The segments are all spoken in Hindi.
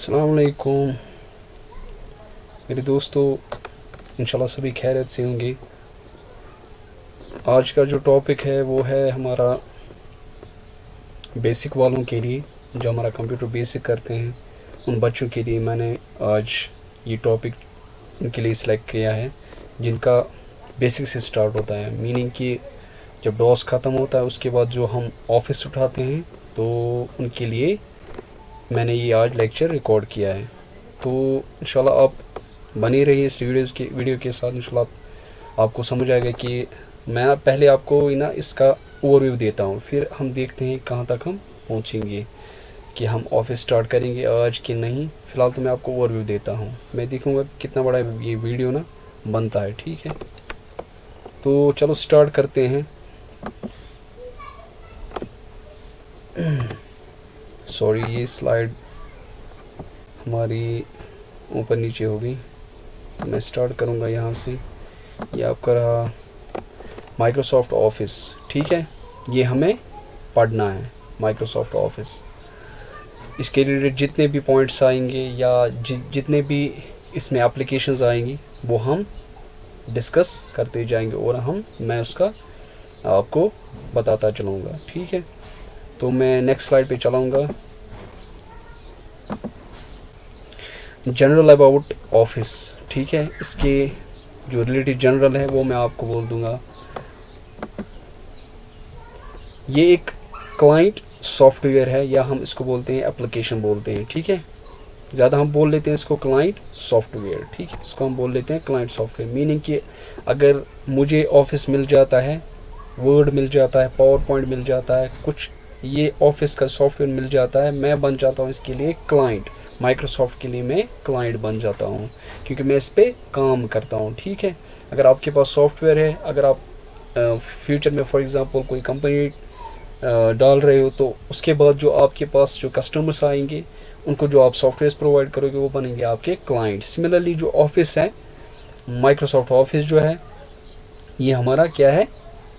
अस्सलाम वालेकुम मेरे दोस्तों, इंशाल्लाह सभी खैरियत से होंगे। आज का जो टॉपिक है वो है हमारा बेसिक वालों के लिए, जो हमारा कंप्यूटर बेसिक करते हैं उन बच्चों के लिए मैंने आज ये टॉपिक उनके लिए सिलेक्ट किया है जिनका बेसिक से स्टार्ट होता है। मीनिंग कि जब डॉस ख़त्म होता है उसके बाद जो हम ऑफिस उठाते हैं तो उनके लिए मैंने ये आज लेक्चर रिकॉर्ड किया है। तो इंशाल्लाह आप बने रहिए इस वीडियो के साथ। इंशाल्लाह आपको समझ आएगा कि मैं पहले आपको ना इसका ओवरव्यू देता हूँ, फिर हम देखते हैं कहाँ तक हम पहुँचेंगे, कि हम ऑफिस स्टार्ट करेंगे आज कि नहीं। फ़िलहाल तो मैं आपको ओवरव्यू देता हूँ, मैं देखूँगा कितना बड़ा ये वीडियो ना बनता है। ठीक है, तो चलो स्टार्ट करते हैं। सॉरी, ये स्लाइड हमारी ऊपर नीचे हो गई, तो मैं स्टार्ट करूँगा यहाँ से। ये आपका रहा माइक्रोसॉफ्ट ऑफिस। ठीक है, ये हमें पढ़ना है माइक्रोसॉफ्ट ऑफिस। इसके रिलेटेड जितने भी पॉइंट्स आएंगे या जितने भी इसमें एप्लीकेशंस आएंगी वो हम डिस्कस करते जाएंगे और मैं उसका आपको बताता चलूँगा। ठीक है, तो मैं नेक्स्ट स्लाइड पे चलाऊँगा। General about office. ठीक है, इसके जो रिलेटेड जनरल है वो मैं आपको बोल दूँगा। ये एक क्लाइंट सॉफ्टवेयर है, या हम इसको बोलते हैं एप्लीकेशन बोलते हैं। ठीक है, ज़्यादा हम बोल लेते हैं इसको क्लाइंट सॉफ्टवेयर। ठीक है, इसको हम बोल लेते हैं क्लाइंट सॉफ्टवेयर। मीनिंग कि अगर मुझे ऑफिस मिल जाता है, वर्ड मिल जाता है, पावर पॉइंट मिल जाता है, कुछ ये ऑफिस का सॉफ्टवेयर मिल जाता है, मैं बन जाता हूँ इसके लिए क्लाइंट। माइक्रोसॉफ्ट के लिए मैं क्लाइंट बन जाता हूँ क्योंकि मैं इस पर काम करता हूँ। ठीक है, अगर आपके पास सॉफ्टवेयर है, अगर आप फ्यूचर में फॉर एग्ज़ाम्पल कोई कंपनी डाल रहे हो, तो उसके बाद जो आपके पास जो कस्टमर्स आएंगे उनको जो आप सॉफ्टवेयर प्रोवाइड करोगे वो बनेंगे आपके क्लाइंट। सिमिलरली जो ऑफिस है, माइक्रोसॉफ्ट ऑफिस जो है, ये हमारा क्या है,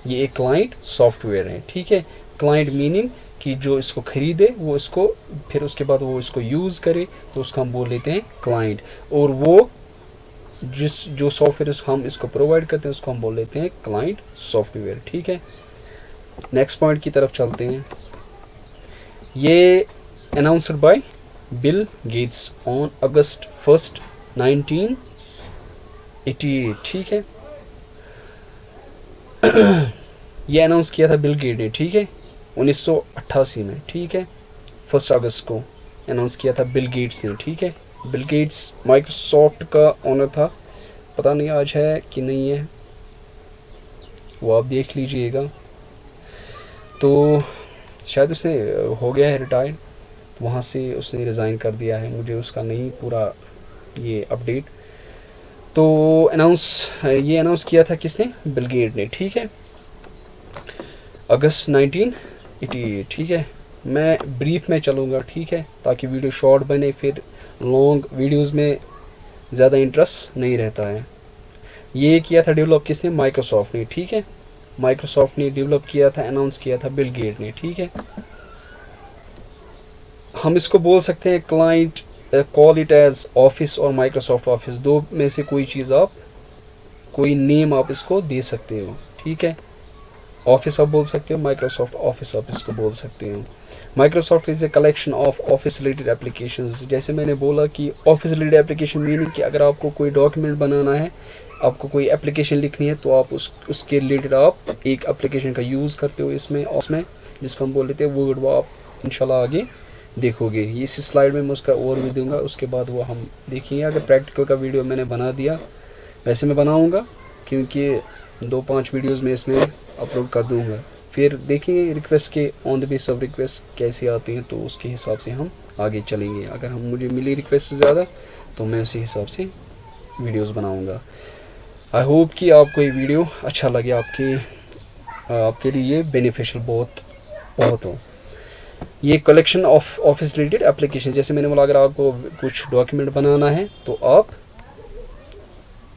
ये एक क्लाइंट सॉफ्टवेयर है। ठीक है, क्लाइंट मीनिंग कि जो इसको ख़रीदे वो इसको फिर उसके बाद वो इसको यूज़ करे, तो उसको हम बोल लेते हैं क्लाइंट। और वो जो सॉफ्टवेयर हम इसको प्रोवाइड करते हैं उसको हम बोल लेते हैं क्लाइंट सॉफ्टवेयर। ठीक है, नेक्स्ट पॉइंट की तरफ चलते हैं। ये announced bye Bill Gates on August 1, 1988। ठीक है, ये अनाउंस किया था बिल गेट ने। ठीक है, 1988 में। ठीक है, 1 अगस्त को अनाउंस किया था बिल गेट्स ने। ठीक है, बिल गेट्स माइक्रोसॉफ्ट का ओनर था, पता नहीं आज है कि नहीं है, वो आप देख लीजिएगा। तो शायद उसने हो गया है रिटायर्ड, वहाँ से उसने रिज़ाइन कर दिया है, मुझे उसका नहीं पूरा ये अपडेट। तो ये अनाउंस किया था किसने, बिल गेट ने। ठीक है, अगस्त 1988। ठीक है, मैं ब्रीफ में चलूँगा। ठीक है, ताकि वीडियो शॉर्ट बने, फिर लॉन्ग वीडियोस में ज़्यादा इंटरेस्ट नहीं रहता है। ये किया था डेवलप किसने, माइक्रोसॉफ्ट ने। ठीक है, माइक्रोसॉफ्ट ने डेवलप किया था, अनाउंस किया था बिल गेट ने। ठीक है, हम इसको बोल सकते हैं client, call it as office और माइक्रोसॉफ्ट ऑफिस, दो में से कोई चीज़ आप, कोई नेम आप इसको दे सकते हो। ठीक है, ऑफिस आप बोल सकते हो, माइक्रोसॉफ्ट ऑफिस आप इसको बोल सकते हो। Microsoft is a collection of office related applications. जैसे मैंने बोला कि ऑफिस रिलेटेड एप्लीकेशन मीनिंग कि अगर आपको कोई डॉक्यूमेंट बनाना है, आपको कोई एप्लीकेशन लिखनी है, तो आप उसके रिलेटेड आप एक एप्लीकेशन का यूज़ करते हो इसमें जिसको हम बोल लेते हैं वर्ड। वो आप इंशाल्लाह आगे देखोगे, इस स्लाइड में मैं उसका ओवरव्यू दूंगा, उसके बाद वो हम देखेंगे। अगर प्रैक्टिकल का वीडियो मैंने बना दिया, वैसे मैं बनाऊँगा क्योंकि 2-5 वीडियोज़ में इसमें अपलोड कर दूँगा, फिर देखेंगे रिक्वेस्ट के on the base of request कैसे आती हैं, तो उसके हिसाब से हम आगे चलेंगे। अगर मुझे मिली रिक्वेस्ट ज़्यादा तो मैं उसी हिसाब से वीडियोस बनाऊंगा। आई होप कि आपको ये वीडियो अच्छा लगे, आपके लिए बेनिफिशियल बहुत हो। ये collection of office related application, जैसे मैंने बोला अगर आपको कुछ डॉक्यूमेंट बनाना है तो आप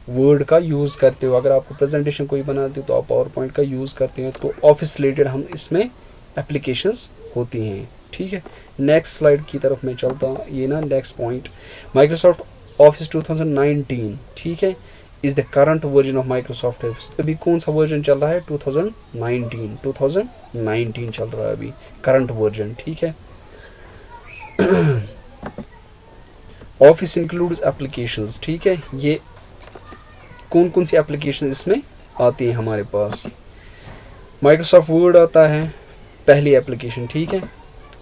वर्ड का यूज़ करते हो, अगर आपको प्रेजेंटेशन कोई बनाते हो तो आप पावर पॉइंट का यूज़ करते हो। तो ऑफिस रिलेटेड हम इसमें एप्लीकेशंस होती हैं। ठीक है, नेक्स्ट स्लाइड की तरफ मैं चलता हूँ। ये ना नेक्स्ट पॉइंट, माइक्रोसॉफ्ट ऑफिस 2019, ठीक है, is the current version of Microsoft office. अभी कौन सा वर्जन चल रहा है? 2019 चल रहा है अभी करंट वर्जन, ठीक है। ऑफिस इंक्लूड्स एप्लीकेशंस, ठीक है, ये कौन कौन सी एप्लीकेशन इसमें आती है हमारे पास? माइक्रोसॉफ्ट वर्ड आता है पहली एप्लीकेशन, ठीक है।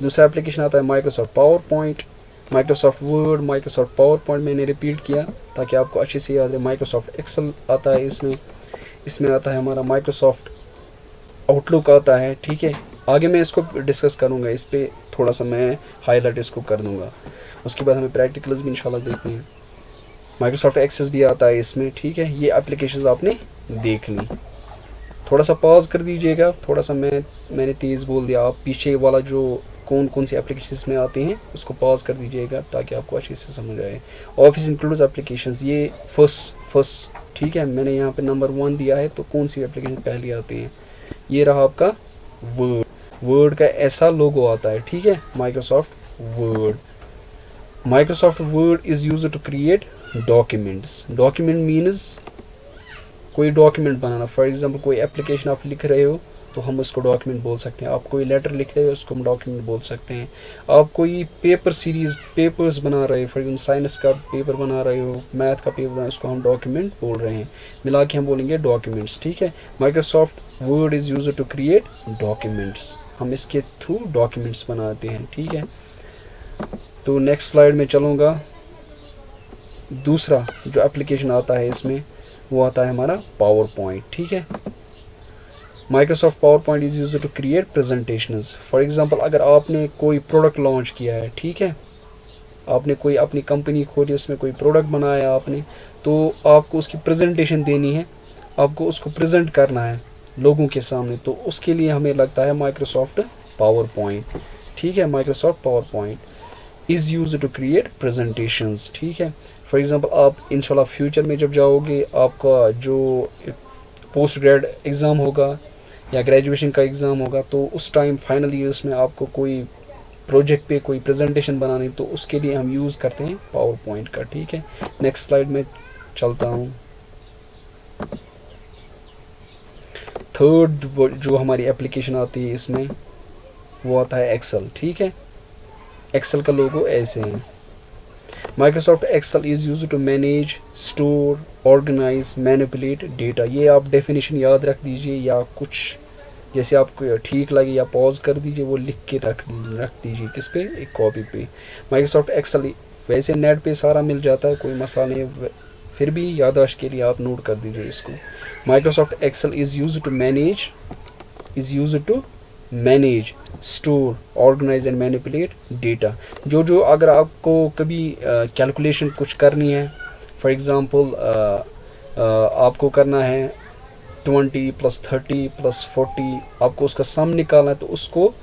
दूसरा एप्लीकेशन आता है Microsoft power point, Microsoft word, Microsoft power point मैंने रिपीट किया ताकि आपको अच्छे से याद है। माइक्रोसॉफ्ट एक्सेल आता है इसमें आता है हमारा माइक्रोसॉफ्ट आउटलुक आता है, ठीक है। आगे मैं इसको डिस्कस करूँगा, इस पर थोड़ा सा मैं हाईलाइट इसको कर दूँगा। उसके बाद हमें प्रैक्टिकल्स भी इंशाल्लाह देखने हैं। माइक्रोसॉफ्ट एक्सेस भी आता है इसमें, ठीक है। ये एप्लीकेशंस आपने देख ली। थोड़ा सा पॉज कर दीजिएगा, थोड़ा सा मैंने तेज़ बोल दिया, आप पीछे वाला जो कौन कौन सी एप्लीकेशंस में आती हैं उसको पॉज कर दीजिएगा ताकि आपको अच्छे से समझ आए। ऑफिस इंक्लूड्स एप्लीकेशंस, ये फर्स्ट, ठीक है, मैंने यहाँ पे नंबर 1 दिया है, तो कौन सी एप्लीकेशन पहली आती हैं? ये रहा आपका वर्ड का ऐसा लोगो आता है, ठीक है, Microsoft word. Microsoft word is used to create documents. Document means कोई डॉक्यूमेंट बनाना। फॉर एग्जांपल कोई एप्लीकेशन आप लिख रहे हो तो हम उसको डॉक्यूमेंट बोल सकते हैं। आप कोई लेटर लिख रहे हो उसको हम डॉक्यूमेंट बोल सकते हैं। आप कोई पेपर्स बना रहे हो, फॉर एग्जाम्पल साइंस का पेपर बना रहे हो, मैथ का पेपर बना रहे हो, उसको हम डॉक्यूमेंट बोल रहे हैं। मिला के हम बोलेंगे डॉक्यूमेंट्स, ठीक है। Microsoft word is used to create documents, हम इसके थ्रू डॉक्यूमेंट्स बनाते हैं, ठीक है। तो नेक्स्ट स्लाइड में चलूँगा। दूसरा जो एप्लीकेशन आता है इसमें वो आता है हमारा पावर पॉइंट, ठीक है। Microsoft PowerPoint is used to create presentations. For example अगर आपने कोई प्रोडक्ट लॉन्च किया है, ठीक है, आपने कोई अपनी कंपनी खोली, उसमें कोई प्रोडक्ट बनाया आपने, तो आपको उसकी प्रेजेंटेशन देनी है, आपको उसको प्रेजेंट करना है लोगों के सामने, तो उसके लिए हमें लगता है माइक्रोसॉफ्ट पावर पॉइंट, ठीक है। Microsoft PowerPoint is used to create presentations, ठीक है। फॉर एग्जांपल आप इंशाल्लाह फ्यूचर में जब जाओगे, आपका जो पोस्ट ग्रेड एग्ज़ाम होगा या ग्रेजुएशन का एग्ज़ाम होगा, तो उस टाइम फाइनल ईयर्स में आपको कोई प्रोजेक्ट पे कोई प्रेजेंटेशन बनानी, तो उसके लिए हम यूज़ करते हैं पावर पॉइंट का, ठीक है। नेक्स्ट स्लाइड में चलता हूँ। थर्ड जो हमारी एप्लीकेशन आती है इसमें वो आता है एक्सेल, ठीक है। एक्सेल का लोगो ऐसे है। Microsoft Excel is used to manage, store, organise, manipulate data. ये आप डेफिनेशन याद रख दीजिए, या कुछ जैसे आपको ठीक लगे या पॉज कर दीजिए, वो लिख के रख दीजिए किस पे, एक कॉपी पे। माइक्रोसॉफ्ट एक्सेल वैसे नेट पे सारा मिल जाता है, कोई मसला नहीं, फिर भी याददाश्त के लिए आप नोट कर दीजिए इसको। Microsoft Excel is used to manage, store, organise and manipulate data. जो अगर आपको कभी कैलकुलेशन कुछ करनी है, फॉर एग्ज़ाम्पल आपको करना है 20 + 30 + 40, आपको उसका सम निकालना है, तो उसको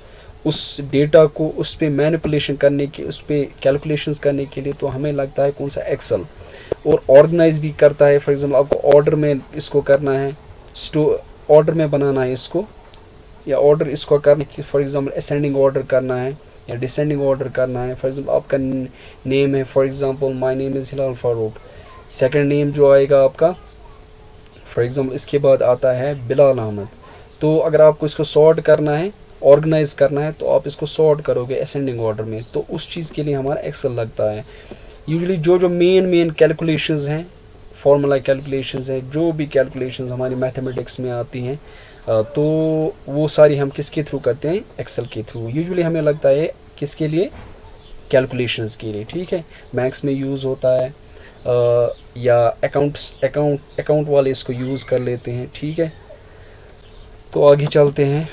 उस डेटा को उस पर मैनिपुलेशन करने के, उस पर कैलकुलेशंस करने के लिए तो हमें लगता है कौन सा, एक्सेल। और ऑर्गेनाइज भी करता है, फॉर एग्जांपल आपको ऑर्डर में इसको करना है, ऑर्डर में बनाना है इसको, या ऑर्डर इसको करने की, फॉर एग्जांपल असेंडिंग ऑर्डर करना है या डिसेंडिंग ऑर्डर करना है। फॉर एग्जांपल आपका नेम है, for example my name is Hilal Farooq, second name जो आएगा आपका, फॉर एग्जांपल इसके बाद आता है बिलाल अहमद। तो अगर आपको इसको सॉर्ट करना है, ऑर्गेनाइज करना है, तो आप इसको सॉर्ट करोगे असेंडिंग ऑर्डर में, तो उस चीज़ के लिए हमारा एक्सेल लगता है। यूजुअली जो मेन कैलकुलेशंस हैं, फार्मूला कैलकुलेशंस हैं, जो भी कैलकुलेशंस हमारी मैथमेटिक्स में आती हैं, तो वो सारी हम किसके थ्रू करते हैं, एक्सेल के थ्रू। यूजुअली हमें लगता है किसके लिए, कैलकुलेशंस के लिए, ठीक है। मैथ्स में यूज़ होता है, या अकाउंट वाले इसको यूज़ कर लेते हैं, ठीक है। तो आगे चलते हैं।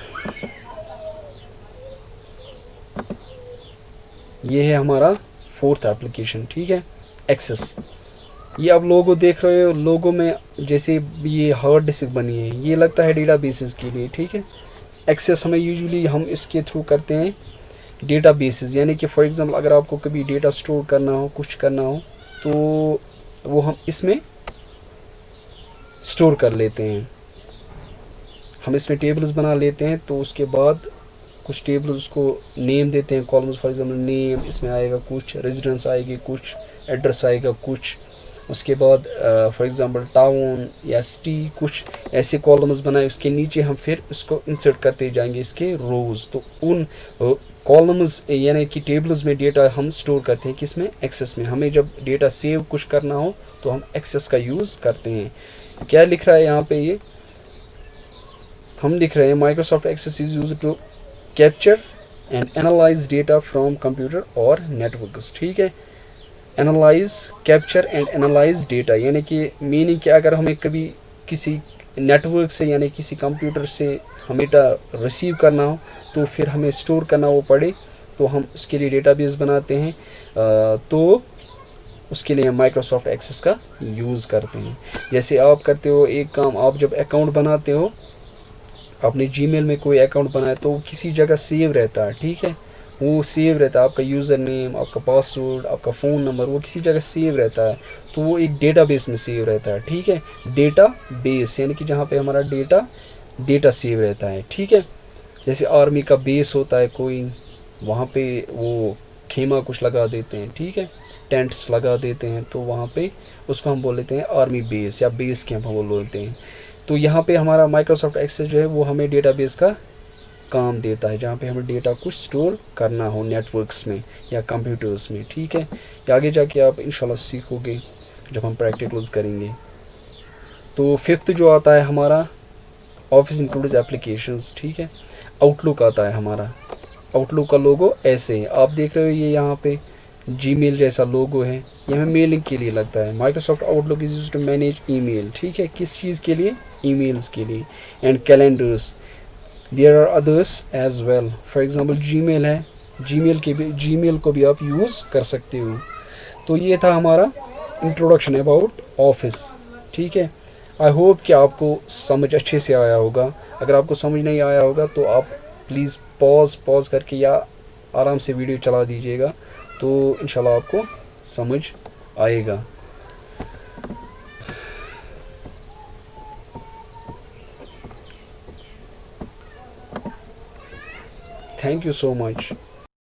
ये है हमारा फोर्थ एप्लीकेशन, ठीक है, एक्सेस। ये आप लोगो देख रहे हो, लोगो में जैसे ये हार्ड डिस्क बनी है, ये लगता है डेटाबेसेस के लिए, ठीक है। एक्सेस हमें यूजुअली हम इसके थ्रू करते हैं डेटाबेसेस, यानी कि फॉर एग्जांपल अगर आपको कभी डेटा स्टोर करना हो, कुछ करना हो, तो वो हम इसमें स्टोर कर लेते हैं, हम इसमें टेबल्स बना लेते हैं। तो उसके बाद कुछ टेबल्स उसको नेम देते हैं, कॉलम्स फॉर एग्जांपल नेम, इसमें आएगा कुछ, रेजिडेंस आएगी कुछ, एड्रेस आएगा कुछ, उसके बाद फॉर एग्जांपल टाउन या सिटी, कुछ ऐसे कॉलम्स बनाए, उसके नीचे हम फिर इसको इंसर्ट करते जाएंगे इसके रोज़। तो उन कॉलम्स यानी कि टेबल्स में डेटा हम स्टोर करते हैं किसमें, एक्सेस में। हमें जब डेटा सेव कुछ करना हो तो हम एक्सेस का यूज़ करते हैं। क्या लिख रहा है यहाँ पे, ये हम लिख रहे हैं Microsoft Access is use to capture and analyse data from computer और नेटवर्क्स। ठीक है, analyse, capture and analyse data, यानी कि मीनिंग कि अगर हमें कभी किसी नेटवर्क से यानी किसी कंप्यूटर से हमें डेटा रिसीव करना हो तो फिर हमें स्टोर करना वो पड़े, तो हम उसके लिए डेटाबेस बनाते हैं। तो उसके लिए हम माइक्रोसॉफ्ट एक्सेस का यूज़ करते हैं। जैसे आप करते हो एक काम, आप जब अकाउंट बनाते हो, आपने जीमेल में कोई अकाउंट बनाया तो किसी जगह सेव रहता है। ठीक है, वो सेव रहता है, आपका यूज़र नेम, आपका पासवर्ड, आपका फ़ोन नंबर, वो किसी जगह सेव रहता है, तो वो एक डेटाबेस में सेव रहता है। ठीक है, डेटा बेस यानी कि जहाँ पे हमारा डेटा सेव रहता है। ठीक है, जैसे आर्मी का बेस होता है कोई, वहाँ पे वो खेमा कुछ लगा देते हैं। ठीक है, टेंट्स लगा देते हैं, तो वहाँ पे उसको हम बोल लेते हैं आर्मी बेस या बेस कैंप हम बोलते हैं। तो यहाँ पे हमारा माइक्रोसॉफ्ट एक्सेस जो है वो हमें डेटाबेस का काम देता है, जहाँ पे हमें डेटा कुछ स्टोर करना हो नेटवर्क्स में या कंप्यूटर्स में। ठीक है, या आगे जाके आप इंशाल्लाह सीखोगे जब हम प्रैक्टिकल्स करेंगे। तो फिफ्थ जो आता है हमारा ऑफिस इंक्लूड्स एप्लीकेशंस। ठीक है, आउटलुक आता है हमारा। आउटलुक का लोगो ऐसे है, आप देख रहे हो ये यहाँ पे जीमेल जैसा लोगो है, ये हमें मेलिंग के लिए लगता है। Microsoft Outlook is used to manage email. ठीक है, किस चीज़ के लिए, ईमेल्स के लिए। And calendars, there are others as well, for example Gmail है, जीमेल को भी आप यूज़ कर सकते हो। तो ये था हमारा इंट्रोडक्शन अबाउट ऑफिस। ठीक है, आई होप कि आपको समझ अच्छे से आया होगा। अगर आपको समझ नहीं आया होगा तो आप प्लीज़ पॉज करके या आराम से वीडियो चला दीजिएगा, तो इंशाल्लाह आपको समझ आएगा। Thank you so much.